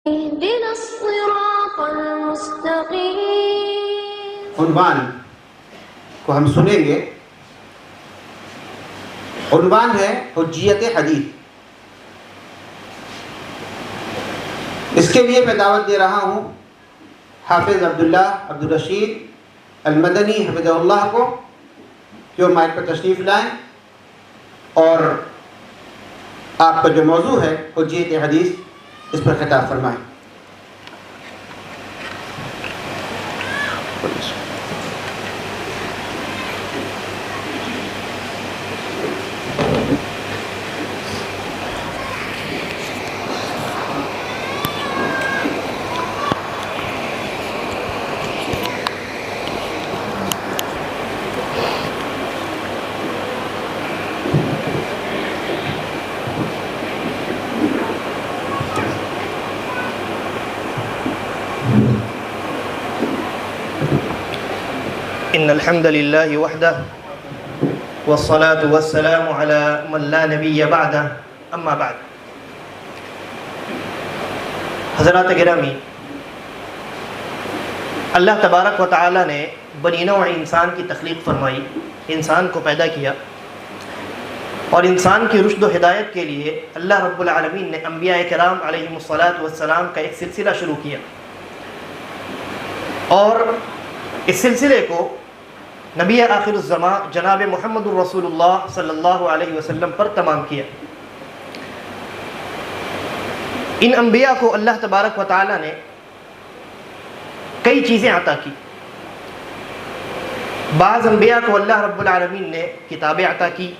اهدنا الصراط المستقيم۔ عنوان کو ہم سنیں گے۔ عنوان ہے حجیت حدیث۔ اس کے لیے میں دعوت دے رہا ہوں حافظ عبداللہ عبدالرشید المدنی حفظہ اللہ کو کہ وہ مائک پر تشریف لائیں اور آپ کا جو موضوع ہے حجیت حدیث اس پر خطاب فرمائیں۔ ان الحمد للہ وحدہ والصلاة والسلام على من لا نبی بعدہ اما بعد۔ حضرات گرامی، اللہ تبارک و تعالی نے بنی نوع انسان کی تخلیق فرمائی، انسان کو پیدا کیا، اور انسان کی رشد و ہدایت کے لیے اللہ رب العالمین نے انبیاء کرام علیہم الصلاۃ والسلام کا ایک سلسلہ شروع کیا، اور اس سلسلے کو نبی آخر الزمان جناب محمد الرسول اللہ صلی اللہ علیہ وسلم پر تمام کیا۔ ان انبیاء کو اللہ تبارک و تعالی نے کئی چیزیں عطا کی۔ بعض انبیاء کو اللہ رب العالمین نے کتابیں عطا کی،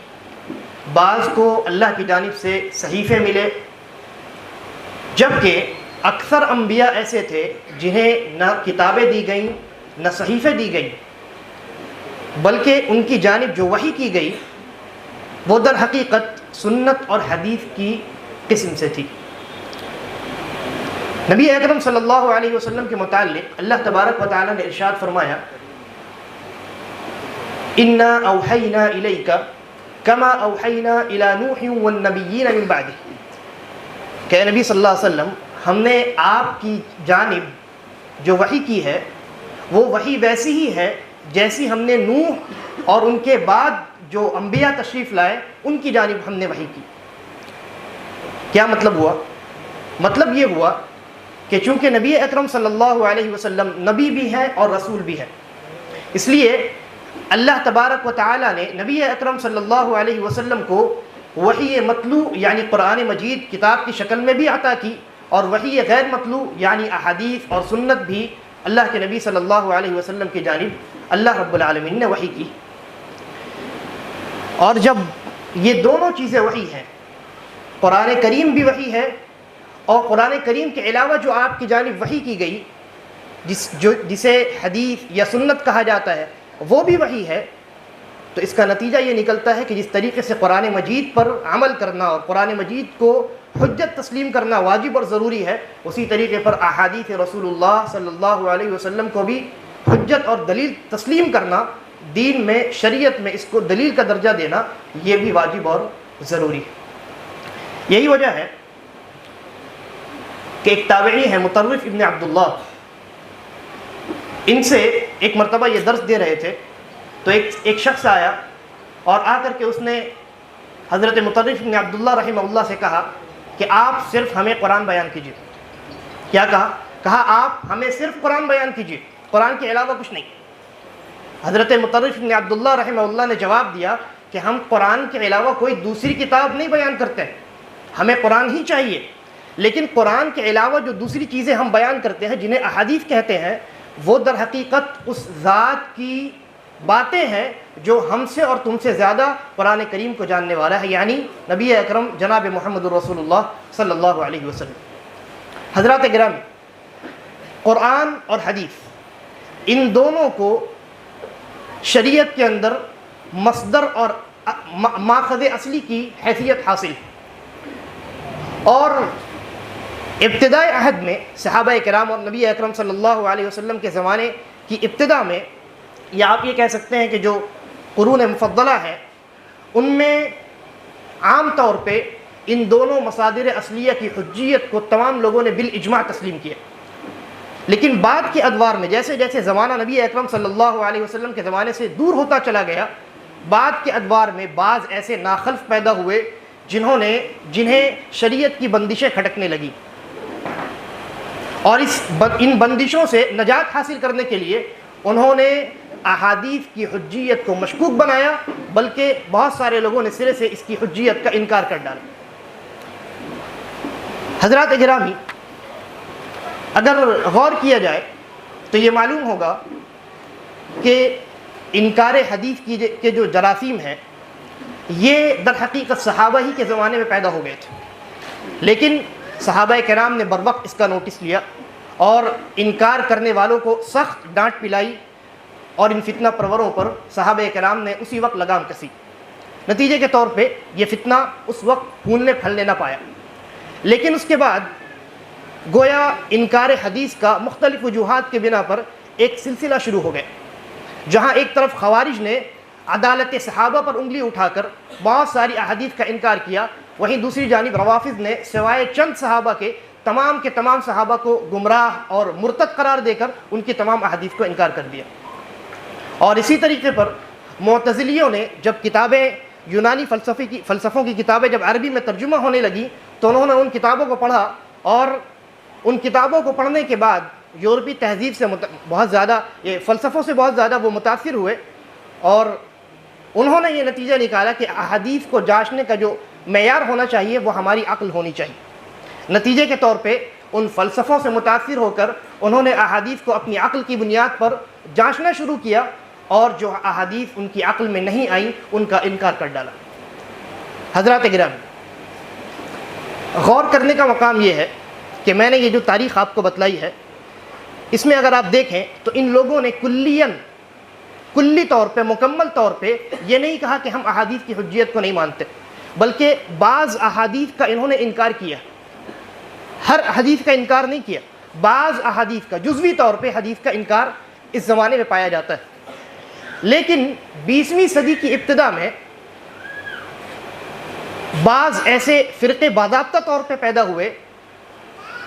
بعض کو اللہ کی جانب سے صحیفے ملے، جبکہ اکثر انبیاء ایسے تھے جنہیں نہ کتابیں دی گئیں نہ صحیفے دی گئیں، بلکہ ان کی جانب جو وحی کی گئی وہ در حقیقت سنت اور حدیث کی قسم سے تھی۔ نبی اکرم صلی اللہ علیہ وسلم کے متعلق اللہ تبارک و تعالی نے ارشاد فرمایا، اِنَّا أَوْحَيْنَا إِلَيْكَ كَمَا أَوْحَيْنَا إِلَى نُوحٍ وَالنَّبِيِّينَ مِن بَعْدِهِ، کہ نبی صلی اللہ علیہ وسلم ہم نے آپ کی جانب جو وحی کی ہے وہ وحی ویسی ہی ہے جیسی ہم نے نوح اور ان کے بعد جو انبیاء تشریف لائے ان کی جانب ہم نے وحی کی۔ کیا مطلب ہوا؟ مطلب یہ ہوا کہ چونکہ نبی اکرم صلی اللہ علیہ وسلم نبی بھی ہیں اور رسول بھی ہیں، اس لیے اللہ تبارک و تعالی نے نبی اکرم صلی اللہ علیہ وسلم کو وحی مطلوع یعنی قرآن مجید کتاب کی شکل میں بھی عطا کی، اور وحی غیر مطلوع یعنی احادیث اور سنت بھی اللہ کے نبی صلی اللہ علیہ وسلم کی جانب اللہ رب العالمین نے وحی کی۔ اور جب یہ دونوں چیزیں وحی ہیں، قرآن کریم بھی وحی ہے اور قرآن کریم کے علاوہ جو آپ کی جانب وحی کی گئی جسے حدیث یا سنت کہا جاتا ہے وہ بھی وحی ہے، تو اس کا نتیجہ یہ نکلتا ہے کہ جس طریقے سے قرآن مجید پر عمل کرنا اور قرآن مجید کو حجت تسلیم کرنا واجب اور ضروری ہے، اسی طریقے پر احادیث رسول اللہ صلی اللہ علیہ وسلم کو بھی حجت اور دلیل تسلیم کرنا، دین میں شریعت میں اس کو دلیل کا درجہ دینا، یہ بھی واجب اور ضروری ہے۔ یہی وجہ ہے کہ ایک تابعی ہے مطرف ابن عبداللہ، ان سے ایک مرتبہ یہ درس دے رہے تھے تو ایک شخص آیا اور آ کر کے اس نے حضرت مطرف ابن عبداللہ رحمہ اللہ سے کہا کہ آپ صرف ہمیں قرآن بیان کیجیے۔ کیا کہا آپ ہمیں صرف قرآن بیان کیجیے، قرآن کے علاوہ کچھ نہیں۔ حضرت مطرف ابن عبداللہ رحمہ اللہ نے جواب دیا کہ ہم قرآن کے علاوہ کوئی دوسری کتاب نہیں بیان کرتے، ہمیں قرآن ہی چاہیے، لیکن قرآن کے علاوہ جو دوسری چیزیں ہم بیان کرتے ہیں جنہیں احادیث کہتے ہیں وہ در حقیقت اس ذات کی باتیں ہیں جو ہم سے اور تم سے زیادہ قرآن کریم کو جاننے والا ہے، یعنی نبی اکرم جناب محمد الرسول اللہ صلی اللہ علیہ وسلم۔ حضرات گرامی، قرآن اور حدیث ان دونوں کو شریعت کے اندر مصدر اور ماخذ اصلی کی حیثیت حاصل ہے، اور ابتدائی عہد میں صحابہ کرام اور نبی اکرم صلی اللہ علیہ وسلم کے زمانے کی ابتدا میں، یا آپ یہ کہہ سکتے ہیں کہ جو قرون مفضلہ ہے ان میں عام طور پہ ان دونوں مصادر اصلیہ کی حجیت کو تمام لوگوں نے بالاجماع تسلیم کیا. لیکن بعد کے ادوار میں جیسے جیسے زمانہ نبی اکرم صلی اللہ علیہ وسلم کے زمانے سے دور ہوتا چلا گیا، بعد کے ادوار میں بعض ایسے ناخلف پیدا ہوئے جنہیں شریعت کی بندشیں کھٹکنے لگی، اور ان بندشوں سے نجات حاصل کرنے کے لیے انہوں نے احادیث کی حجیت کو مشکوک بنایا، بلکہ بہت سارے لوگوں نے سرے سے اس کی حجیت کا انکار کر ڈالا. حضرات گرامی، اگر غور کیا جائے تو یہ معلوم ہوگا کہ انکار حدیث کے جو جراثیم ہیں یہ در حقیقت صحابہ ہی کے زمانے میں پیدا ہو گئے تھے، لیکن صحابہ کرام نے بروقت اس کا نوٹس لیا اور انکار کرنے والوں کو سخت ڈانٹ پلائی، اور ان فتنہ پروروں پر صحابہ کرام نے اسی وقت لگام کسی. نتیجے کے طور پہ یہ فتنہ اس وقت پھولنے پھلنے نہ پایا، لیکن اس کے بعد گویا انکار حدیث کا مختلف وجوہات کے بنا پر ایک سلسلہ شروع ہو گیا، جہاں ایک طرف خوارج نے عدالت صحابہ پر انگلی اٹھا کر بہت ساری احادیث کا انکار کیا، وہیں دوسری جانب روافض نے سوائے چند صحابہ کے تمام صحابہ کو گمراہ اور مرتد قرار دے کر ان کی تمام احادیث کو انکار کر دیا. اور اسی طریقے پر معتزلیوں نے جب کتابیں یونانی فلسفوں کی کتابیں جب عربی میں ترجمہ ہونے لگی تو انہوں نے ان کتابوں کو پڑھا، اور ان کتابوں کو پڑھنے کے بعد یورپی تہذیب سے بہت زیادہ فلسفوں سے بہت زیادہ وہ متاثر ہوئے، اور انہوں نے یہ نتیجہ نکالا کہ احادیث کو جانچنے کا جو معیار ہونا چاہیے وہ ہماری عقل ہونی چاہیے. نتیجے کے طور پہ ان فلسفوں سے متاثر ہو کر انہوں نے احادیث کو اپنی عقل کی بنیاد پر جانچنا شروع کیا، اور جو احادیث ان کی عقل میں نہیں آئیں ان کا انکار کر ڈالا. حضرات گرامی، غور کرنے کا مقام یہ ہے کہ میں نے یہ جو تاریخ آپ کو بتلائی ہے، اس میں اگر آپ دیکھیں تو ان لوگوں نے کلی طور پہ مکمل طور پہ یہ نہیں کہا کہ ہم احادیث کی حجیت کو نہیں مانتے، بلکہ بعض احادیث کا انہوں نے انکار کیا. ہر حدیث کا انکار نہیں کیا، بعض احادیث کا جزوی طور پہ حدیث کا انکار اس زمانے میں پایا جاتا ہے. لیکن 20ویں صدی کی ابتدا میں بعض ایسے فرقے باضابطہ طور پہ پیدا ہوئے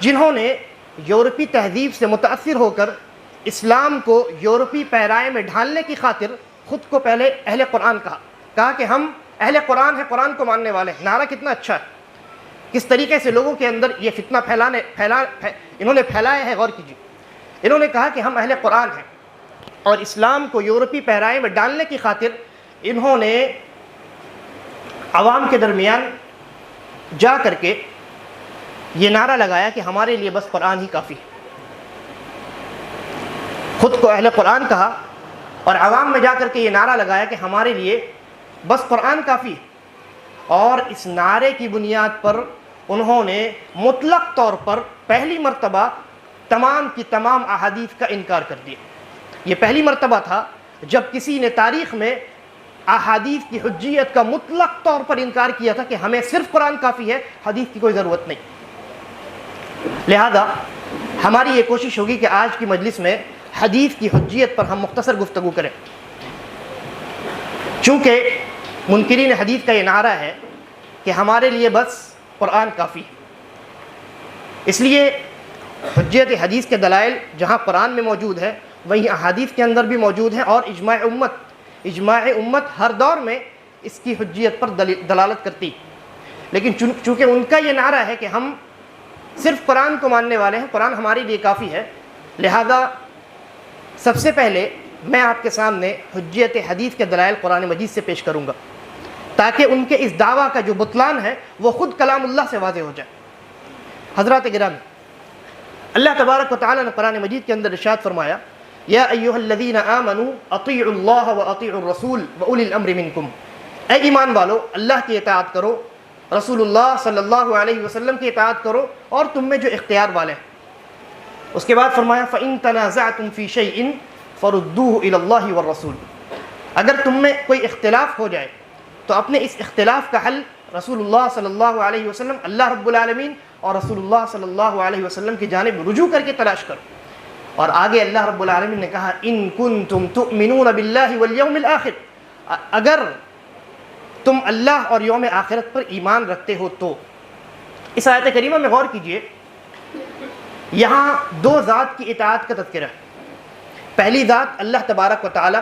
جنہوں نے یورپی تہذیب سے متاثر ہو کر اسلام کو یورپی پیرائے میں ڈھالنے کی خاطر خود کو پہلے اہل قرآن کہا کہ ہم اہل قرآن ہیں، قرآن کو ماننے والے ہیں. نعرہ کتنا اچھا ہے، کس طریقے سے لوگوں کے اندر یہ فتنہ انہوں نے پھیلایا ہے. غور کیجیے، انہوں نے کہا کہ ہم اہل قرآن ہیں، اور اسلام کو یورپی پیرائے میں ڈالنے کی خاطر انہوں نے عوام کے درمیان جا کر کے یہ نعرہ لگایا کہ ہمارے لیے بس قرآن ہی کافی ہے. خود کو اہل قرآن کہا اور عوام میں جا کر کے یہ نعرہ لگایا کہ ہمارے لیے بس قرآن کافی ہے، اور اس نعرے کی بنیاد پر انہوں نے مطلق طور پر پہلی مرتبہ تمام کی تمام احادیث کا انکار کر دیا. یہ پہلی مرتبہ تھا جب کسی نے تاریخ میں احادیث کی حجیت کا مطلق طور پر انکار کیا تھا کہ ہمیں صرف قرآن کافی ہے، حدیث کی کوئی ضرورت نہیں. لہذا ہماری یہ کوشش ہوگی کہ آج کی مجلس میں حدیث کی حجیت پر ہم مختصر گفتگو کریں. چونکہ منکرین حدیث کا یہ نعرہ ہے کہ ہمارے لیے بس قرآن کافی ہے، اس لیے حجیت حدیث کے دلائل جہاں قرآن میں موجود ہے وہیں احادیث کے اندر بھی موجود ہیں، اور اجماع امت ہر دور میں اس کی حجیت پر دلالت کرتی. لیکن چونکہ ان کا یہ نعرہ ہے کہ ہم صرف قرآن کو ماننے والے ہیں، قرآن ہمارے لیے کافی ہے، لہذا سب سے پہلے میں آپ کے سامنے حجیت حدیث کے دلائل قرآن مجید سے پیش کروں گا تاکہ ان کے اس دعویٰ کا جو بطلان ہے وہ خود کلام اللہ سے واضح ہو جائے. حضرات گرامی، اللہ تبارک و تعالی نے قرآن مجید کے اندر ارشاد فرمایا، یا ایھا الذین آمنوا اطیعوا اللہ واطیعوا الرسول واولی الامر منکم. اے ایمان والو، اللہ کی اطاعت کرو، رسول اللہ صلی اللہ علیہ وسلم کی اطاعت کرو، اور تم میں جو اختیار والے ہیں. اس کے بعد فرمایا فإن تنازعتم فی شیء فردوه الی اللہ والرسول. اگر تم میں کوئی اختلاف ہو جائے تو اپنے اس اختلاف کا حل رسول اللہ صلی اللہ علیہ وسلم، اللہ رب العالمین اور رسول اللہ صلی اللہ علیہ وسلم کی جانب رجوع کر کے تلاش کرو. اور آگے اللہ رب العالمین نے کہا ان کنتم تؤمنون باللہ والیوم الآخر، اگر تم اللہ اور یوم آخرت پر ایمان رکھتے ہو تو. اس آیت کریمہ میں غور کیجئے، یہاں دو ذات کی اطاعت کا تذکرہ ہے۔ پہلی ذات اللہ تبارک و تعالی،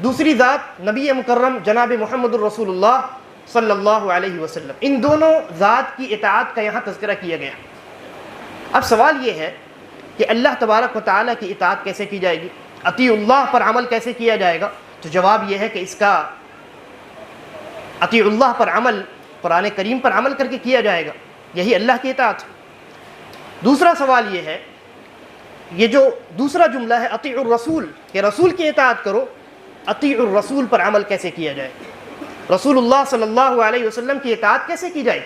دوسری ذات نبی مکرم جناب محمد الرسول اللہ صلی اللہ علیہ وسلم، ان دونوں ذات کی اطاعت کا یہاں تذکرہ کیا گیا۔ اب سوال یہ ہے کہ اللہ تبارک و تعالی کی اطاعت کیسے کی جائے گی، اطیع اللہ پر عمل کیسے کیا جائے گا؟ تو جواب یہ ہے کہ اس کا اطیع اللہ پر عمل قرآن کریم پر عمل کر کے کیا جائے گا، یہی اللہ کی اطاعت۔ دوسرا سوال یہ ہے، یہ جو دوسرا جملہ ہے اطیع الرسول، کہ رسول کی اطاعت کرو، اطیع الرسول پر عمل کیسے کیا جائے؟ رسول اللہ صلی اللہ علیہ وسلم کی اطاعت کیسے کی جائے؟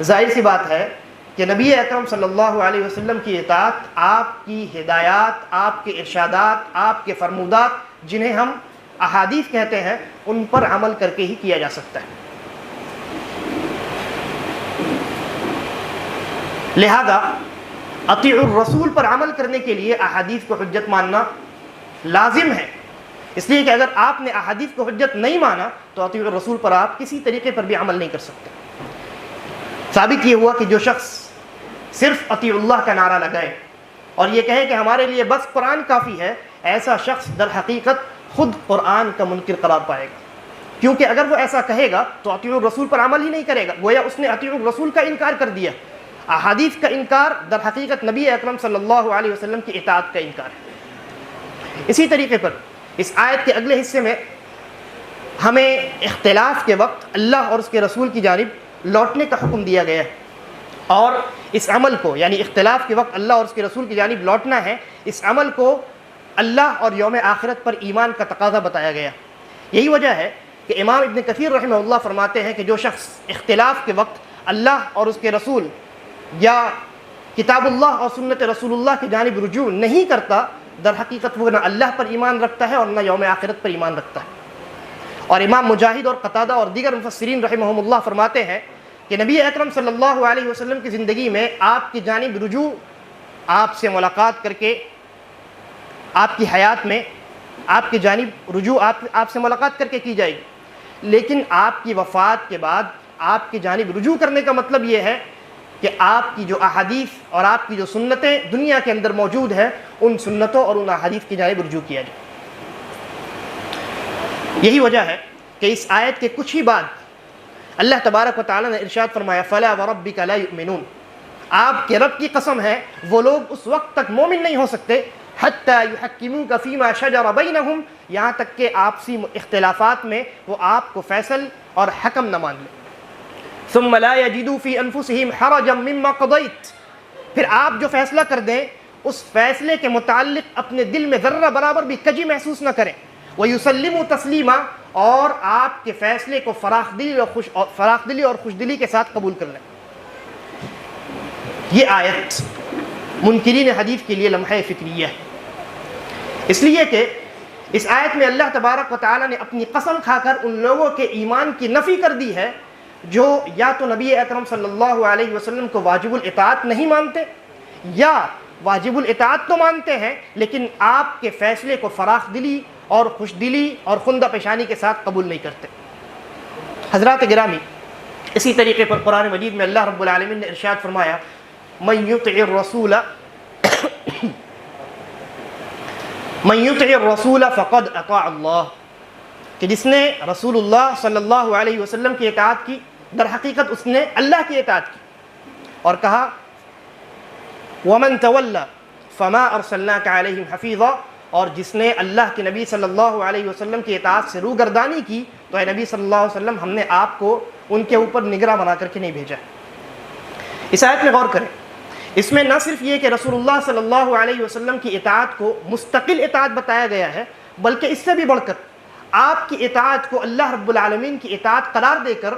ظاہر سی بات ہے کہ نبی اکرم صلی اللہ علیہ وسلم کی اطاعت آپ کی ہدایات، آپ کے ارشادات، آپ کے فرمودات جنہیں ہم احادیث کہتے ہیں، ان پر عمل کر کے ہی کیا جا سکتا ہے۔ لہذا اطیع الرسول پر عمل کرنے کے لیے احادیث کو حجت ماننا لازم ہے، اس لیے کہ اگر آپ نے احادیث کو حجت نہیں مانا تو اطیع الرسول پر آپ کسی طریقے پر بھی عمل نہیں کر سکتے۔ ثابت یہ ہوا کہ جو شخص صرف اطیع اللہ کا نعرہ لگائے اور یہ کہے کہ ہمارے لیے بس قرآن کافی ہے، ایسا شخص در حقیقت خود قرآن کا منکر قرار پائے گا، کیونکہ اگر وہ ایسا کہے گا تو اطیع الرسول پر عمل ہی نہیں کرے گا، گویا اس نے اطیع الرسول کا انکار کر دیا۔ احادیث کا انکار در حقیقت نبی اکرم صلی اللہ علیہ وسلم کی اطاعت کا انکار ہے۔ اسی طریقے پر اس آیت کے اگلے حصے میں ہمیں اختلاف کے وقت اللہ اور اس کے رسول کی جانب لوٹنے کا حکم دیا گیا ہے، اور اس عمل کو، یعنی اختلاف کے وقت اللہ اور اس کے رسول کی جانب لوٹنا ہے، اس عمل کو اللہ اور یوم آخرت پر ایمان کا تقاضا بتایا گیا۔ یہی وجہ ہے کہ امام ابن کثیر رحمہ اللہ فرماتے ہیں کہ جو شخص اختلاف کے وقت اللہ اور اس کے رسول یا کتاب اللہ اور سنت رسول اللہ کی جانب رجوع نہیں کرتا، در حقیقت وہ نہ اللہ پر ایمان رکھتا ہے اور نہ یوم آخرت پر ایمان رکھتا ہے۔ اور امام مجاہد اور قتادہ اور دیگر مفسرین رحمہم اللہ فرماتے ہیں کہ نبی اکرم صلی اللہ علیہ وسلم کی زندگی میں آپ کی جانب رجوع، آپ سے ملاقات کر کے، آپ کی حیات میں آپ کی جانب رجوع آپ سے ملاقات کر کے کی جائے گی، لیکن آپ کی وفات کے بعد آپ کی جانب رجوع کرنے کا مطلب یہ ہے کہ آپ کی جو احادیث اور آپ کی جو سنتیں دنیا کے اندر موجود ہیں، ان سنتوں اور ان احادیث کی جانب رجوع کیا جائے۔ یہی وجہ ہے کہ اس آیت کے کچھ ہی بعد اللہ تبارک و تعالیٰ نے ارشاد فرمایا فَلَا وَرَبِّكَ لَا يُؤْمِنُونَ، آپ کے رب کی قسم ہے وہ لوگ اس وقت تک مومن نہیں ہو سکتے حَتَّى يُحَكِّمُوكَ فِي مَا شَجَرَ بَيْنَهُمْ، یہاں تک کہ آپسی اختلافات میں وہ آپ کو فیصل اور حکم نہ مان لیں۔ ثم لا يجدوا في انفسهم حرجا مما قضيت، پھر آپ جو فیصلہ کر دیں اس فیصلے کے متعلق اپنے دل میں ذرہ برابر بھی کجی محسوس نہ کریں، وَيُسَلِّمُوا تَسْلِيمًا، اور آپ کے فیصلے کو فراخ دلی اور خوش دلی کے ساتھ قبول کر لیں۔ یہ آیت منکرین حدیث کے لیے لمحہ فکریہ ہے، اس لیے کہ اس آیت میں اللہ تبارک و تعالیٰ نے اپنی قسم کھا کر ان لوگوں کے ایمان کی نفی کر دی ہے جو یا تو نبی اکرم صلی اللہ علیہ وسلم کو واجب الاطاعت نہیں مانتے، یا واجب الاطاعت تو مانتے ہیں لیکن آپ کے فیصلے کو فراخ دلی اور خوش دلی اور خندہ پیشانی کے ساتھ قبول نہیں کرتے۔ حضرات گرامی، اسی طریقے پر قرآن مجید میں اللہ رب العالمین نے ارشاد فرمایا من یطع الرسول فقد اطاع اللہ، کہ جس نے رسول اللہ صلی اللہ علیہ وسلم کی اطاعت کی در حقیقت اس نے اللہ کی اطاعت کی، اور کہا وَمَن تَوَلَّى فَمَا أَرْسَلْنَاكَ عَلَيْهِمْ حَفِيظًا، اور جس نے اللہ کے نبی صلی اللہ علیہ وسلم کی اطاعت سے روگردانی کی تو اے نبی صلی اللہ علیہ وسلم ہم نے آپ کو ان کے اوپر نگراں بنا کر کے نہیں بھیجا۔ اس آیت میں غور کریں، اس میں نہ صرف یہ کہ رسول اللہ صلی اللہ علیہ وسلم کی اطاعت کو مستقل اطاعت بتایا گیا ہے، بلکہ اس سے بھی بڑھ کر آپ کی اطاعت کو اللہ رب العالمین کی اطاعت قرار دے کر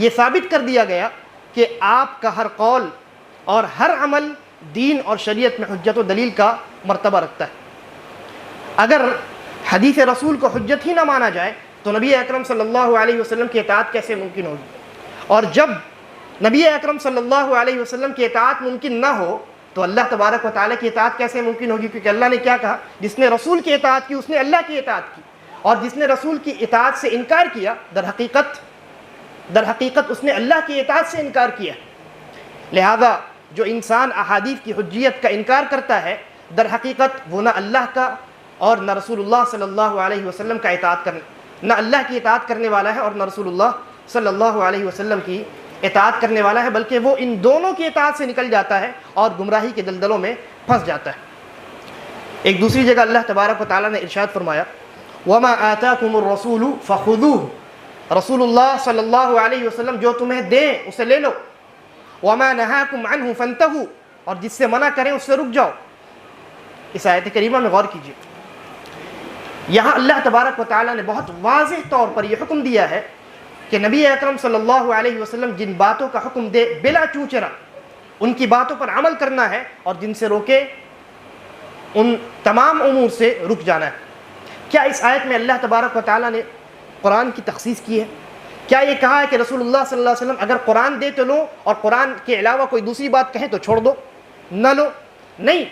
یہ ثابت کر دیا گیا کہ آپ کا ہر قول اور ہر عمل دین اور شریعت میں حجت و دلیل کا مرتبہ رکھتا ہے۔ اگر حدیث رسول کو حجت ہی نہ مانا جائے تو نبی اکرم صلی اللہ علیہ وسلم کی اطاعت کیسے ممکن ہوگی؟ اور جب نبی اکرم صلی اللہ علیہ وسلم کی اطاعت ممکن نہ ہو تو اللہ تبارک و تعالیٰ کی اطاعت کیسے ممکن ہوگی؟ کیونکہ اللہ نے کیا کہا، جس نے رسول کی اطاعت کی اس نے اللہ کی اطاعت کی، اور جس نے رسول کی اطاعت سے انکار کیا در حقیقت در حقیقت اس نے اللہ کی اطاعت سے انکار کیا. لہذا جو انسان احادیث کی حجیت کا انکار کرتا ہے در حقیقت وہ نہ اللہ کا اور نہ رسول اللہ صلی اللہ علیہ وسلم کا اطاعت کرنے نہ اللہ کی اطاعت کرنے والا ہے اور نہ رسول اللہ صلی اللہ علیہ وسلم کی اطاعت کرنے والا ہے، بلکہ وہ ان دونوں کی اطاعت سے نکل جاتا ہے اور گمراہی کے دلدلوں میں پھنس جاتا ہے. ایک دوسری جگہ اللہ تبارک و تعالیٰ نے ارشاد فرمایا وَمَا آتَاكُمُ الرَّسُولُ فَخُذُوهُ، رسول اللہ صلی اللہ علیہ وسلم جو تمہیں دیں اسے لے لو. وَمَا نَهَاكُمْ عَنْهُ فَانْتَهُوا، اور جس سے منع کریں اس سے رک جاؤ. اس آیت کریمہ میں غور کیجیے. یہاں اللہ تبارک و تعالیٰ نے بہت واضح طور پر یہ حکم دیا ہے کہ نبی اکرم صلی اللہ علیہ وسلم جن باتوں کا حکم دے بلا چونچرا ان کی باتوں پر عمل کرنا ہے، اور جن سے روکے ان تمام امور سے رک جانا ہے. کیا اس آیت میں اللہ تبارک و تعالیٰ نے قرآن کی تخصیص کی ہے؟ کیا یہ کہا ہے کہ رسول اللہ صلی اللہ علیہ وسلم اگر قرآن دے تو لو اور قرآن کے علاوہ کوئی دوسری بات کہیں تو چھوڑ دو، نہ لو؟ نہیں.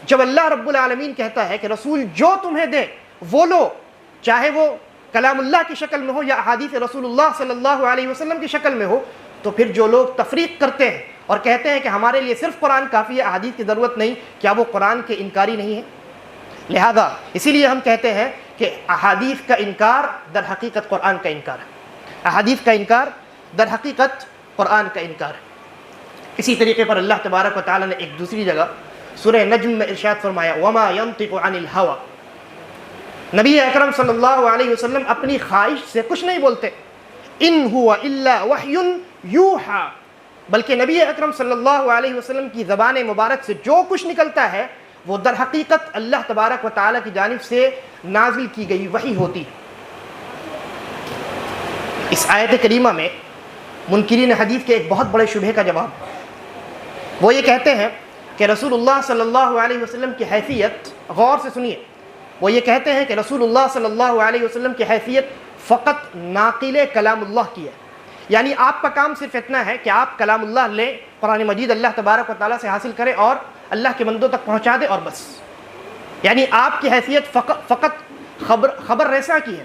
جب اللہ رب العالمین کہتا ہے کہ رسول جو تمہیں دے وہ لو، چاہے وہ کلام اللہ کی شکل میں ہو یا احادیث رسول اللہ صلی اللہ علیہ وسلم کی شکل میں ہو، تو پھر جو لوگ تفریق کرتے ہیں اور کہتے ہیں کہ ہمارے لیے صرف قرآن کافی ہے، احادیث کی ضرورت نہیں، کیا وہ قرآن کے انکاری نہیں ہیں؟ لہذا اسی لیے ہم کہتے ہیں کہ احادیث کا انکار در حقیقت قرآن کا انکار ہے. احادیث کا انکار در حقیقت قرآن کا انکار ہے. اسی طریقے پر اللہ تبارک و تعالیٰ نے ایک دوسری جگہ سورہ نجم میں ارشاد فرمایا وَمَا يَنطِقُ عَنِ الْهَوَىٰ، نبی اکرم صلی اللہ علیہ وسلم اپنی خواہش سے کچھ نہیں بولتے. ان هو الا وحی یوحیٰ، بلکہ نبی اکرم صلی اللہ علیہ وسلم کی زبان مبارک سے جو کچھ نکلتا ہے وہ در حقیقت اللہ تبارک و تعالیٰ کی جانب سے نازل کی گئی وحی ہوتی ہے. اس آیت کریمہ میں منکرین حدیث کے ایک بہت بڑے شبہے کا جواب، وہ یہ کہتے ہیں کہ رسول اللہ صلی اللہ علیہ وسلم کی حیثیت، غور سے سنیے، وہ یہ کہتے ہیں کہ رسول اللہ صلی اللہ علیہ وسلم کی حیثیت فقط ناقل کلام اللہ کی ہے. یعنی آپ کا کام صرف اتنا ہے کہ آپ کلام اللہ لیں، قرآن مجید اللہ تبارک و تعالیٰ سے حاصل کریں اور اللہ کے بندوں تک پہنچا دیں اور بس. یعنی آپ کی حیثیت فقط خبر رساں کی ہے،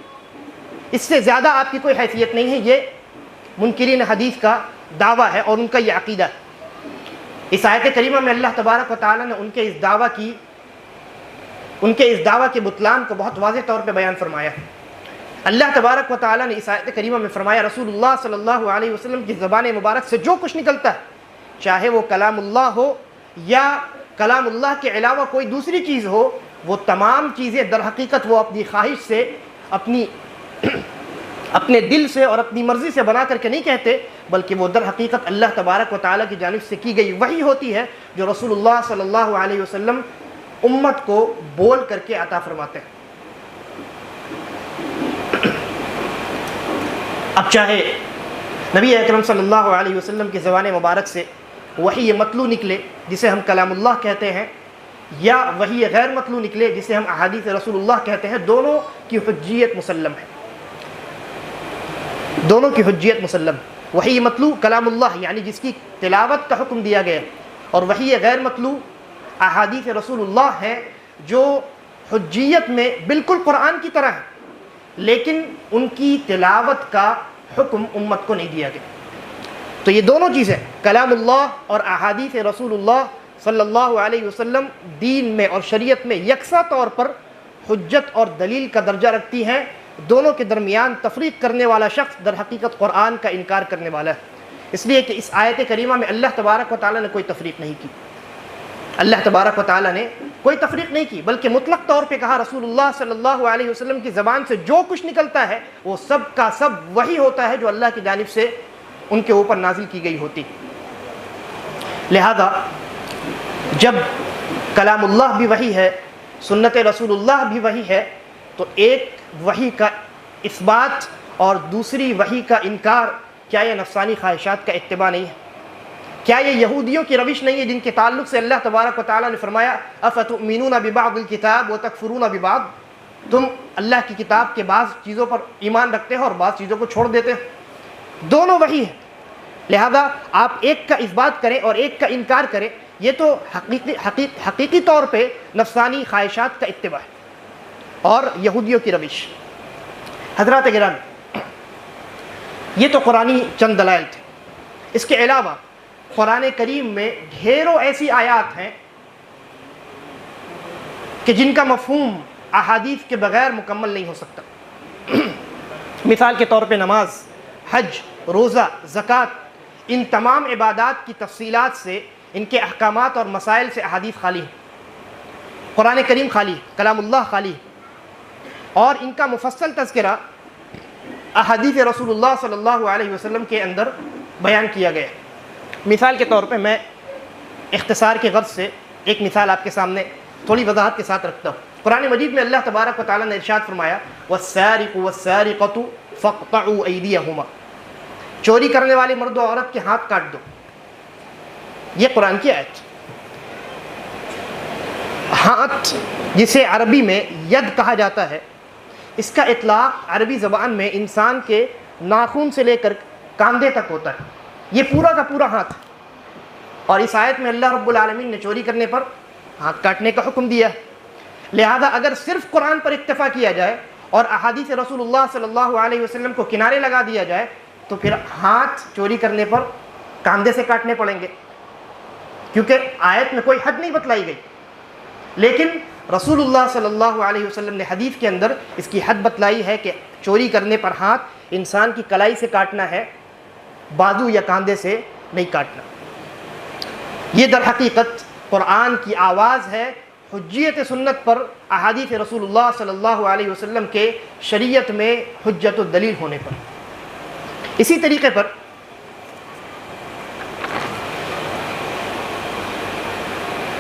اس سے زیادہ آپ کی کوئی حیثیت نہیں ہے. یہ منکرین حدیث کا دعویٰ ہے اور ان کا یہ عقیدہ ہے. اس آیت کریمہ میں اللہ تبارک و تعالیٰ نے ان کے اس دعویٰ کے بطلان کو بہت واضح طور پہ بیان فرمایا ہے. اللہ تبارک و تعالیٰ نے اس آیت کریمہ میں فرمایا رسول اللہ صلی اللہ علیہ وسلم کی زبان مبارک سے جو کچھ نکلتا ہے، چاہے وہ کلام اللہ ہو یا کلام اللہ کے علاوہ کوئی دوسری چیز ہو، وہ تمام چیزیں در حقیقت وہ اپنی خواہش سے، اپنے دل سے اور اپنی مرضی سے بنا کر کے نہیں کہتے، بلکہ وہ در حقیقت اللہ تبارک و تعالیٰ کی جانب سے کی گئی وحی ہوتی ہے جو رسول اللہ صلی اللہ علیہ وسلم امت کو بول کر کے عطا فرماتے ہیں. اب چاہے نبی اکرم صلی اللہ علیہ وسلم کی زبان مبارک سے وحی مطلوع نکلے جسے ہم کلام اللہ کہتے ہیں، یا وحی غیر مطلوع نکلے جسے ہم احادیث رسول اللہ کہتے ہیں، دونوں کی حجیت مسلم ہے. دونوں کی حجیت مسلم. وحی مطلوع کلام اللہ یعنی جس کی تلاوت کا حکم دیا گیا، اور وحی غیر مطلوع احادیث رسول اللہ ہے جو حجیت میں بالکل قرآن کی طرح ہے، لیکن ان کی تلاوت کا حکم امت کو نہیں دیا گیا. تو یہ دونوں چیزیں کلام اللہ اور احادیث رسول اللہ صلی اللہ علیہ وسلم دین میں اور شریعت میں یکساں طور پر حجت اور دلیل کا درجہ رکھتی ہیں. دونوں کے درمیان تفریق کرنے والا شخص در حقیقت قرآن کا انکار کرنے والا ہے. اس لیے کہ اس آیت کریمہ میں اللہ تبارک و تعالیٰ نے کوئی تفریق نہیں کی. اللہ تبارک و تعالیٰ نے کوئی تفریق نہیں کی، بلکہ مطلق طور پہ کہا رسول اللہ صلی اللہ علیہ وسلم کی زبان سے جو کچھ نکلتا ہے وہ سب کا سب وہی ہوتا ہے جو اللہ کی جانب سے ان کے اوپر نازل کی گئی ہوتی. لہذا جب کلام اللہ بھی وحی ہے، سنت رسول اللہ بھی وحی ہے، تو ایک وحی کا اثبات اور دوسری وحی کا انکار، کیا یہ نفسانی خواہشات کا اتباع نہیں ہے؟ کیا یہ یہودیوں کی روش نہیں ہے جن کے تعلق سے اللہ تبارک و تعالیٰ نے فرمایا افتؤمنون ببعض الکتاب وتکفرون ببعض، تم اللہ کی کتاب کے بعض چیزوں پر ایمان رکھتے ہو اور بعض چیزوں کو چھوڑ دیتے ہو. دونوں وحی ہے. لہذا آپ ایک کا اثبات کریں اور ایک کا انکار کریں، یہ تو حقیقی طور پہ نفسانی خواہشات کا اتباع ہے اور یہودیوں کی روش. حضرات گرامی، یہ تو قرآنی چند دلائل تھے. اس کے علاوہ قرآن کریم میں ڈھیروں ایسی آیات ہیں کہ جن کا مفہوم احادیث کے بغیر مکمل نہیں ہو سکتا. مثال کے طور پہ نماز، حج، روزہ، زکوٰۃ، ان تمام عبادات کی تفصیلات سے، ان کے احکامات اور مسائل سے احادیث خالی ہے. قرآن کریم خالی ہے، کلام اللہ خالی ہے، اور ان کا مفصل تذکرہ احادیث رسول اللہ صلی اللہ علیہ وسلم کے اندر بیان کیا گیا ہے. مثال کے طور پہ میں اختصار کے غرض سے ایک مثال آپ کے سامنے تھوڑی وضاحت کے ساتھ رکھتا ہوں. قرآن مجید میں اللہ تبارک و تعالیٰ نے ارشاد فرمایا وَالسَّارِقُ وَالسَّارِقَةُ فَاقْطَعُوا أَيْدِيَهُمَا، چوری کرنے والے مرد و عورت کے ہاتھ کاٹ دو. یہ قرآن کی آیت. ہاتھ جسے عربی میں ید کہا جاتا ہے، اس کا اطلاق عربی زبان میں انسان کے ناخن سے لے کر کاندھے تک ہوتا ہے. یہ پورا کا پورا ہاتھ. اور اس آیت میں اللہ رب العالمین نے چوری کرنے پر ہاتھ کاٹنے کا حکم دیا ہے. لہذا اگر صرف قرآن پر اکتفا کیا جائے اور احادیث رسول اللہ صلی اللہ علیہ وسلم کو کنارے لگا دیا جائے تو پھر ہاتھ چوری کرنے پر کاندھے سے کاٹنے پڑیں گے، کیونکہ آیت میں کوئی حد نہیں بتلائی گئی. لیکن رسول اللہ صلی اللہ علیہ وسلم نے حدیث کے اندر اس کی حد بتلائی ہے کہ چوری کرنے پر ہاتھ انسان کی کلائی سے کاٹنا ہے، بازو یا کاندھے سے نہیں کاٹنا. یہ در حقیقت قرآن کی آواز ہے حجیت سنت پر احادیث رسول اللہ صلی اللہ علیہ وسلم کے شریعت میں حجت الدلیل ہونے پر. اسی طریقے پر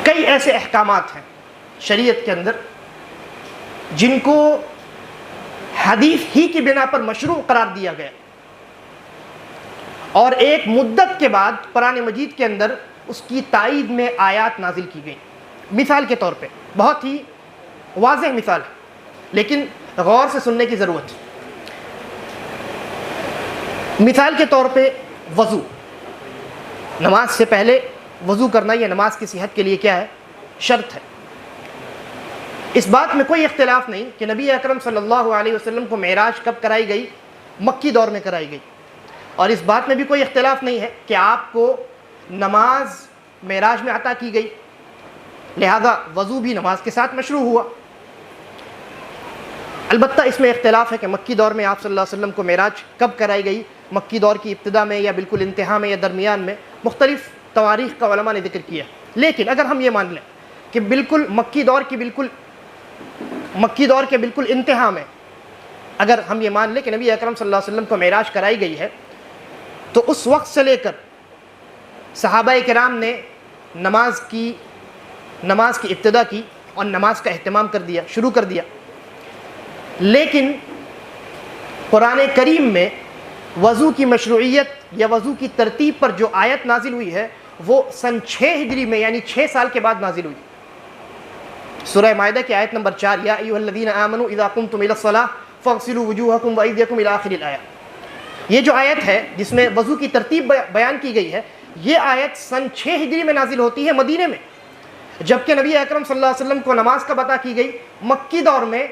کئی ایسے احکامات ہیں شریعت کے اندر جن کو حدیث ہی کی بنا پر مشروع قرار دیا گیا، اور ایک مدت کے بعد قرآن مجید کے اندر اس کی تائید میں آیات نازل کی گئی. مثال کے طور پہ بہت ہی واضح مثال ہے لیکن غور سے سننے کی ضرورت ہے. مثال کے طور پہ وضو. نماز سے پہلے وضو کرنا یہ نماز کی صحت کے لیے کیا ہے؟ شرط ہے. اس بات میں کوئی اختلاف نہیں کہ نبی اکرم صلی اللہ علیہ وسلم کو معراج کب کرائی گئی؟ مکی دور میں کرائی گئی. اور اس بات میں بھی کوئی اختلاف نہیں ہے کہ آپ کو نماز معراج میں عطا کی گئی، لہذا وضو بھی نماز کے ساتھ مشروع ہوا. البتہ اس میں اختلاف ہے کہ مکی دور میں آپ صلی اللہ علیہ وسلم کو معراج کب کرائی گئی، مکی دور کی ابتدا میں یا بالکل انتہا میں یا درمیان میں. مختلف تواریخ کا علماء نے ذکر کیا. لیکن اگر ہم یہ مان لیں کہ بالکل مکی دور کے بالکل انتہا میں اگر ہم یہ مان لیں کہ نبی اکرم صلی اللہ علیہ وسلم کو معراج کرائی گئی ہے، تو اس وقت سے لے کر صحابہ کرام نے نماز کی ابتدا کی اور نماز کا اہتمام کر دیا، شروع کر دیا. لیکن قرآن کریم میں وضو کی مشروعیت یا وضو کی ترتیب پر جو آیت نازل ہوئی ہے وہ سن 6 ہجری میں یعنی 6 سال کے بعد نازل ہوئی. سورہ مائدہ کی آیت نمبر 4 یا ایھا الذین آمنوا اذا قمتم الی الصلاۃ فاغسلوا وجوہکم وایدیکم الی آخر الآیہ. یہ جو آیت ہے جس میں وضو کی ترتیب بیان کی گئی ہے، یہ آیت سن 6 ہجری میں نازل ہوتی ہے مدینے میں، جبکہ نبی اکرم صلی اللہ علیہ وسلم کو نماز کب عطا کی گئی؟ مکی دور میں.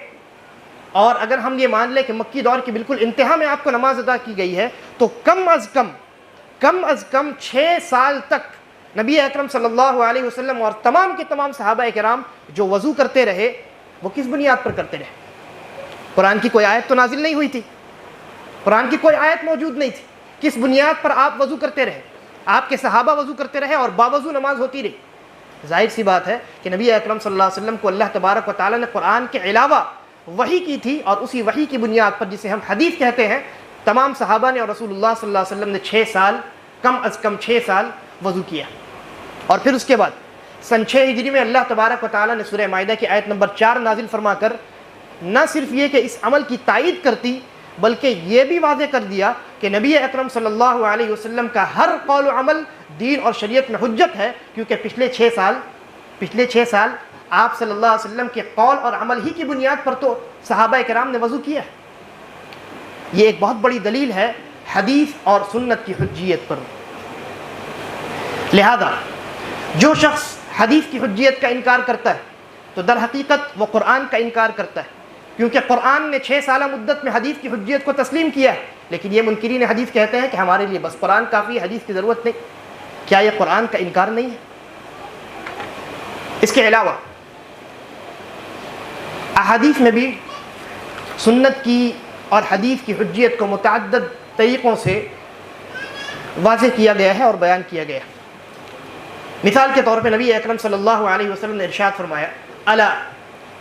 اور اگر ہم یہ مان لیں کہ مکی دور کی بالکل انتہا میں آپ کو نماز عطا کی گئی ہے تو کم از کم 6 سال تک نبی اکرم صلی اللہ علیہ وسلم اور تمام کے تمام صحابہ کرام جو وضو کرتے رہے وہ کس بنیاد پر کرتے رہے؟ قرآن کی کوئی آیت تو نازل نہیں ہوئی تھی، قرآن کی کوئی آیت موجود نہیں تھی. کس بنیاد پر آپ وضو کرتے رہے؟ آپ کے صحابہ وضو کرتے رہے اور باوضو نماز ہوتی رہی. ظاہر سی بات ہے کہ نبی اکرم صلی اللہ علیہ وسلم کو اللہ تبارک و تعالیٰ نے قرآن کے علاوہ وحی کی تھی، اور اسی وحی کی بنیاد پر جسے ہم حدیث کہتے ہیں تمام صحابہ نے اور رسول اللہ صلی اللہ علیہ وسلم نے 6 سال کم از کم 6 سال وضو کیا. اور پھر اس کے بعد سن 6 ہجری میں اللہ تبارک و تعالیٰ نے سورہ مائدہ کی آیت نمبر 4 نازل فرما کر نہ صرف یہ کہ اس عمل کی تائید کرتی بلکہ یہ بھی واضح کر دیا کہ نبی اکرم صلی اللہ علیہ وسلم کا ہر قول و عمل دین اور شریعت میں حجت ہے، کیونکہ پچھلے 6 سال آپ صلی اللہ علیہ وسلم کے قول اور عمل ہی کی بنیاد پر تو صحابہ کرام نے وضو کیا ہے. یہ ایک بہت بڑی دلیل ہے حدیث اور سنت کی حجیت پر. لہذا جو شخص حدیث کی حجیت کا انکار کرتا ہے تو در حقیقت وہ قرآن کا انکار کرتا ہے، کیونکہ قرآن نے 6 سالہ مدت میں حدیث کی حجیت کو تسلیم کیا ہے، لیکن یہ منکرین حدیث کہتے ہیں کہ ہمارے لیے بس قرآن کافی ہے، حدیث کی ضرورت نہیں۔ کیا یہ قرآن کا انکار نہیں ہے؟ اس کے علاوہ احادیث میں بھی سنت کی اور حدیث کی حجیت کو متعدد طریقوں سے واضح کیا گیا ہے اور بیان کیا گیا ہے۔ مثال کے طور پہ نبی اکرم صلی اللہ علیہ وسلم نے ارشاد فرمایا الا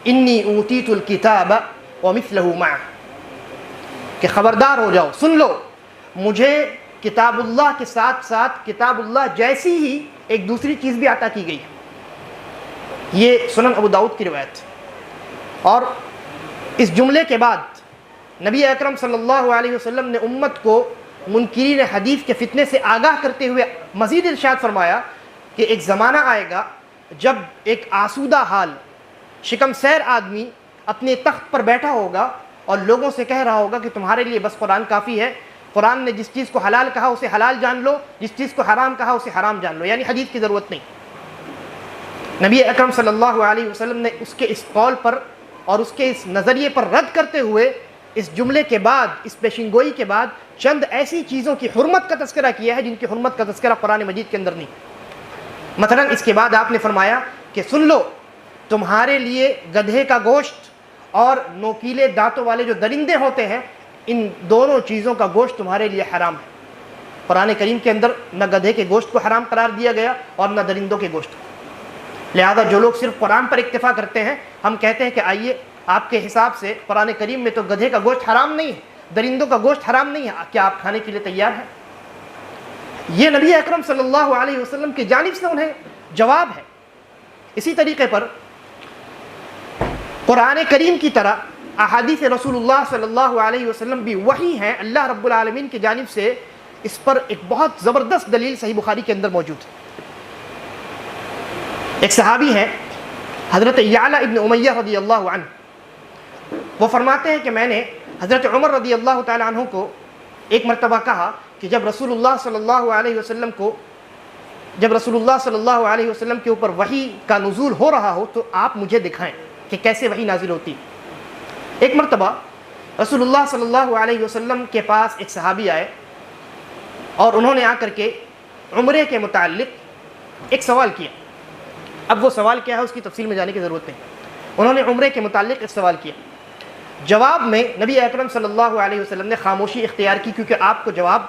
انی اوتیت الکتاب ومثلہ معہ، کہ خبردار ہو جاؤ، سن لو، مجھے کتاب اللہ کے ساتھ ساتھ کتاب اللہ جیسی ہی ایک دوسری چیز بھی عطا کی گئی ہے۔ یہ سنن ابو داؤد کی روایت۔ اور اس جملے کے بعد نبی اکرم صلی اللہ علیہ وسلم نے امت کو منکرین حدیث کے فتنے سے آگاہ کرتے ہوئے مزید ارشاد فرمایا کہ ایک زمانہ آئے گا جب ایک آسودہ حال شکم سیر آدمی اپنے تخت پر بیٹھا ہوگا اور لوگوں سے کہہ رہا ہوگا کہ تمہارے لیے بس قرآن کافی ہے، قرآن نے جس چیز کو حلال کہا اسے حلال جان لو، جس چیز کو حرام کہا اسے حرام جان لو، یعنی حدیث کی ضرورت نہیں۔ نبی اکرم صلی اللہ علیہ وسلم نے اس کے اس قول پر اور اس کے اس نظریے پر رد کرتے ہوئے اس جملے کے بعد، اس پیشین گوئی کے بعد چند ایسی چیزوں کی حرمت کا تذکرہ کیا ہے جن کی حرمت کا تذکرہ قرآن مجید کے اندر نہیں۔ مثلا اس کے بعد آپ نے فرمایا کہ سن لو، تمہارے لیے گدھے کا گوشت اور نوکیلے دانتوں والے جو درندے ہوتے ہیں، ان دونوں چیزوں کا گوشت تمہارے لیے حرام ہے۔ قرآن کریم کے اندر نہ گدھے کے گوشت کو حرام قرار دیا گیا اور نہ درندوں کے گوشت کو۔ لہذا جو لوگ صرف قرآن پر اکتفا کرتے ہیں، ہم کہتے ہیں کہ آئیے آپ کے حساب سے قرآن کریم میں تو گدھے کا گوشت حرام نہیں ہے، درندوں کا گوشت حرام نہیں ہے، کیا آپ کھانے کے لیے تیار ہیں؟ یہ نبی اکرم صلی اللہ علیہ وسلم کی جانب سے انہیں جواب ہے۔ اسی طریقے پر قرآن کریم کی طرح احادیث رسول اللہ صلی اللہ علیہ وسلم بھی وحی ہیں اللہ رب العالمین کی جانب سے۔ اس پر ایک بہت زبردست دلیل صحیح بخاری کے اندر موجود ہے۔ ایک صحابی ہیں حضرت یعلا ابن امیہ رضی اللہ عنہ، وہ فرماتے ہیں کہ میں نے حضرت عمر رضی اللہ تعالی عنہ کو ایک مرتبہ کہا کہ جب رسول اللہ صلی اللہ علیہ وسلم کے اوپر وحی کا نزول ہو رہا ہو تو آپ مجھے دکھائیں کہ کیسے وحی نازل ہوتی۔ ایک مرتبہ رسول اللہ صلی اللہ علیہ وسلم کے پاس ایک صحابی آئے اور انہوں نے آ کر کے عمرے کے متعلق ایک سوال کیا۔ اب وہ سوال کیا ہے اس کی تفصیل میں جانے کی ضرورت نہیں، انہوں نے عمرے کے متعلق ایک سوال کیا۔ جواب میں نبی اکرم صلی اللہ علیہ وسلم نے خاموشی اختیار کی کیونکہ آپ کو جواب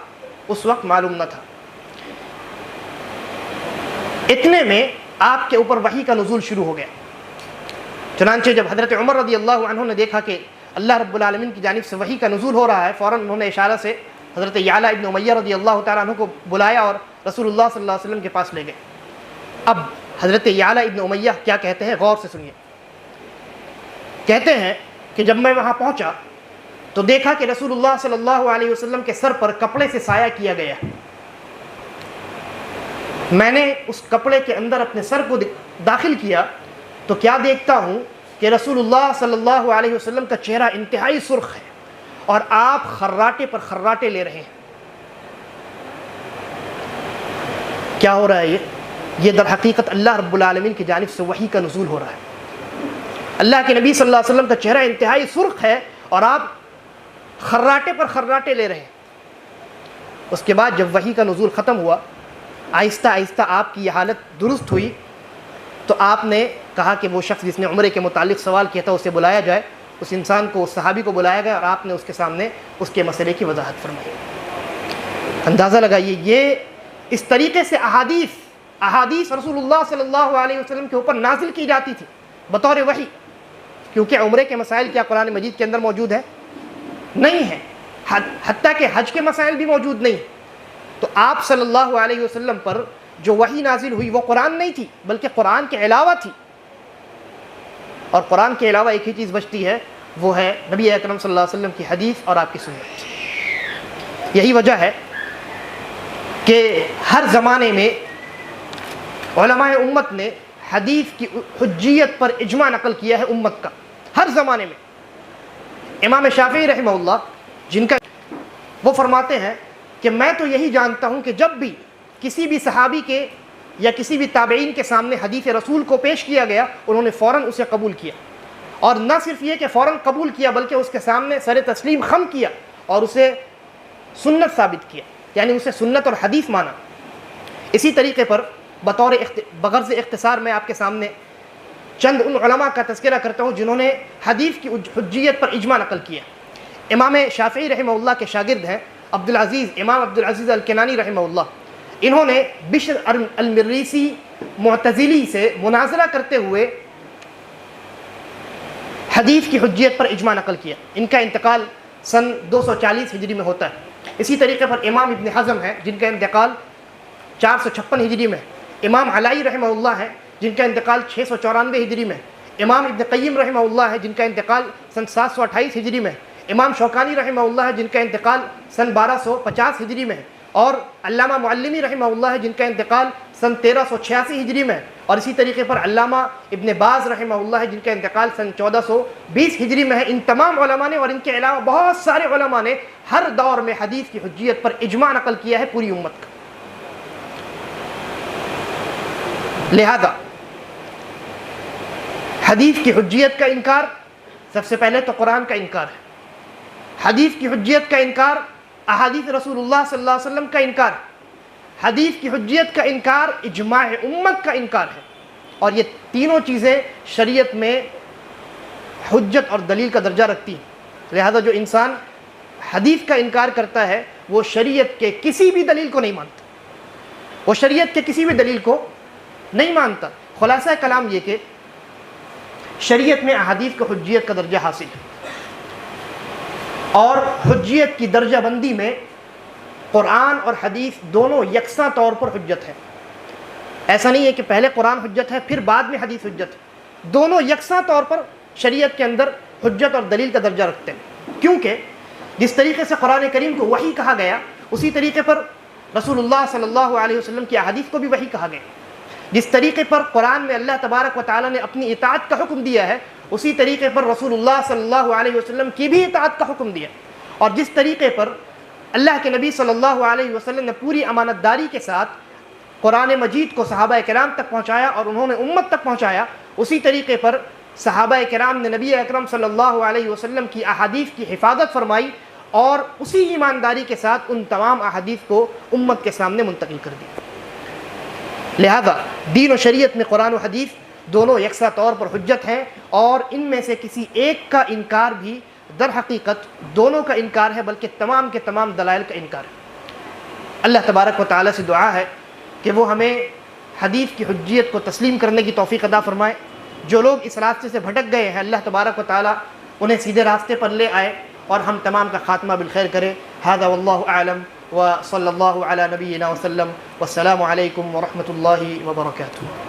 اس وقت معلوم نہ تھا۔ اتنے میں آپ کے اوپر وحی کا نزول شروع ہو گیا۔ چنانچہ جب حضرت عمر رضی اللہ عنہ نے دیکھا کہ اللہ رب العالمین کی جانب سے وحی کا نزول ہو رہا ہے، فوراً انہوں نے اشارہ سے حضرت یعلا ابن امیہ رضی اللہ تعالیٰ عنہ کو بلایا اور رسول اللہ صلی اللہ علیہ وسلم کے پاس لے گئے۔ اب حضرت یعلا ابن امیہ کیا کہتے ہیں، غور سے سنیے۔ کہتے ہیں کہ جب میں وہاں پہنچا تو دیکھا کہ رسول اللہ صلی اللہ علیہ وسلم کے سر پر کپڑے سے سایہ کیا گیا۔ میں نے اس کپڑے کے اندر اپنے سر کو داخل کیا تو کیا دیکھتا ہوں کہ رسول اللہ صلی اللہ علیہ وسلم کا چہرہ انتہائی سرخ ہے اور آپ خراٹے پر خراٹے لے رہے ہیں۔ کیا ہو رہا ہے؟ یہ در حقیقت اللہ رب العالمین کی جانب سے وحی کا نزول ہو رہا ہے۔ اللہ کے نبی صلی اللہ علیہ وسلم کا چہرہ انتہائی سرخ ہے اور آپ خراٹے پر خراٹے لے رہے ہیں۔ اس کے بعد جب وحی کا نزول ختم ہوا، آہستہ آہستہ آپ کی یہ حالت درست ہوئی تو آپ نے کہا کہ وہ شخص جس نے عمرے کے متعلق سوال کیا تھا اسے بلایا جائے۔ اس انسان کو، اس صحابی کو بلایا گیا اور آپ نے اس کے سامنے اس کے مسئلے کی وضاحت فرمائی۔ اندازہ لگائیے، یہ اس طریقے سے احادیث رسول اللہ صلی اللہ علیہ وسلم کے اوپر نازل کی جاتی تھی بطور وحی، کیونکہ عمرے کے مسائل کیا قرآن مجید کے اندر موجود ہے؟ نہیں ہے، حتیٰ کہ حج کے مسائل بھی موجود نہیں۔ تو آپ صلی اللہ علیہ وسلم پر جو وحی نازل ہوئی وہ قرآن نہیں تھی بلکہ قرآن کے علاوہ تھی، اور قرآن کے علاوہ ایک ہی چیز بچتی ہے، وہ ہے نبی اکرم صلی اللہ علیہ وسلم کی حدیث اور آپ کی سنت۔ یہی وجہ ہے کہ ہر زمانے میں علماء امت نے حدیث کی حجیت پر اجماع نقل کیا ہے امت کا، ہر زمانے میں۔ امام شافعی رحمہ اللہ جن کا وہ فرماتے ہیں کہ میں تو یہی جانتا ہوں کہ جب بھی کسی بھی صحابی کے یا کسی بھی تابعین کے سامنے حدیث رسول کو پیش کیا گیا انہوں نے فوراً اسے قبول کیا اور نہ صرف یہ کہ فوراً قبول کیا بلکہ اس کے سامنے سر تسلیم خم کیا اور اسے سنت ثابت کیا، یعنی اسے سنت اور حدیث مانا۔ اسی طریقے پر بغرض اختصار میں آپ کے سامنے چند ان علماء کا تذکرہ کرتا ہوں جنہوں نے حدیث کی حجیت پر اجماع نقل کیا۔ امام شافعی رحمہ اللہ کے شاگرد ہیں امام عبدالعزیز الکنانی رحمہ اللہ، انہوں نے بشر المریسی معتزلی سے مناظرہ کرتے ہوئے حدیث کی حجیت پر اجماع نقل کیا۔ ان کا انتقال سن 240 ہجری میں ہوتا ہے۔ اسی طریقے پر امام ابن حزم ہیں جن کا انتقال 456 ہجری میں، امام علائی رحمہ اللہ ہیں جن کا انتقال 694 ہجری میں، امام ابن قیم رحمہ اللہ ہے جن کا انتقال سن 728 ہجری میں، امام شوکانی رحمہ اللہ ہے جن کا انتقال سن 1250 ہجری میں، اور علامہ معلمی رحمہ اللہ ہے جن کا انتقال سن 1386 ہجری میں، اور اسی طریقے پر علامہ ابن باز رحمہ اللہ ہے جن کا انتقال سن 1420 ہجری میں ہے۔ ان تمام علماء نے اور ان کے علاوہ بہت سارے علماء نے ہر دور میں حدیث کی حجیت پر اجماع نقل کیا ہے پوری امت کا۔ لہذا حدیث کی حجیت کا انکار سب سے پہلے تو قرآن کا انکار ہے، حدیث کی حجیت کا انکار احادیث رسول اللہ صلی اللہ علیہ وسلم کا انکار، حدیث کی حجیت کا انکار اجماع امت کا انکار ہے، اور یہ تینوں چیزیں شریعت میں حجت اور دلیل کا درجہ رکھتی ہیں۔ لہذا جو انسان حدیث کا انکار کرتا ہے وہ شریعت کے کسی بھی دلیل کو نہیں مانتا، وہ شریعت کے کسی بھی دلیل کو نہیں مانتا۔ خلاصہ کلام یہ کہ شریعت میں احادیث کو حجیت کا درجہ حاصل ہے، اور حجیت کی درجہ بندی میں قرآن اور حدیث دونوں یکساں طور پر حجت ہے۔ ایسا نہیں ہے کہ پہلے قرآن حجت ہے پھر بعد میں حدیث حجت ہے، دونوں یکساں طور پر شریعت کے اندر حجت اور دلیل کا درجہ رکھتے ہیں، کیونکہ جس طریقے سے قرآن کریم کو وحی کہا گیا اسی طریقے پر رسول اللہ صلی اللہ علیہ وسلم کی احادیث کو بھی وحی کہا گیا۔ جس طریقے پر قرآن میں اللہ تبارک و تعالیٰ نے اپنی اطاعت کا حکم دیا ہے اسی طریقے پر رسول اللہ صلی اللہ علیہ وسلم کی بھی اطاعت کا حکم دیا، اور جس طریقے پر اللہ کے نبی صلی اللہ علیہ وسلم نے پوری امانت داری کے ساتھ قرآن مجید کو صحابہ کرام تک پہنچایا اور انہوں نے امت تک پہنچایا، اسی طریقے پر صحابہ کرام نے نبی اکرم صلی اللہ علیہ وسلم کی احادیث کی حفاظت فرمائی اور اسی ایمانداری کے ساتھ ان تمام احادیث کو امت کے سامنے منتقل کر دی۔ لہذا دین و شریعت میں قرآن و حدیث دونوں یکساں طور پر حجت ہیں، اور ان میں سے کسی ایک کا انکار بھی در حقیقت دونوں کا انکار ہے بلکہ تمام کے تمام دلائل کا انکار ہے۔ اللہ تبارک و تعالیٰ سے دعا ہے کہ وہ ہمیں حدیث کی حجیت کو تسلیم کرنے کی توفیق عطا فرمائے۔ جو لوگ اس راستے سے بھٹک گئے ہیں اللہ تبارک و تعالیٰ انہیں سیدھے راستے پر لے آئے اور ہم تمام کا خاتمہ بالخیر کرے۔ ھذا واللہ اعلم وصلی اللہ علی نبینا وسلم، والسلام علیکم ورحمۃ اللہ وبرکاتہ۔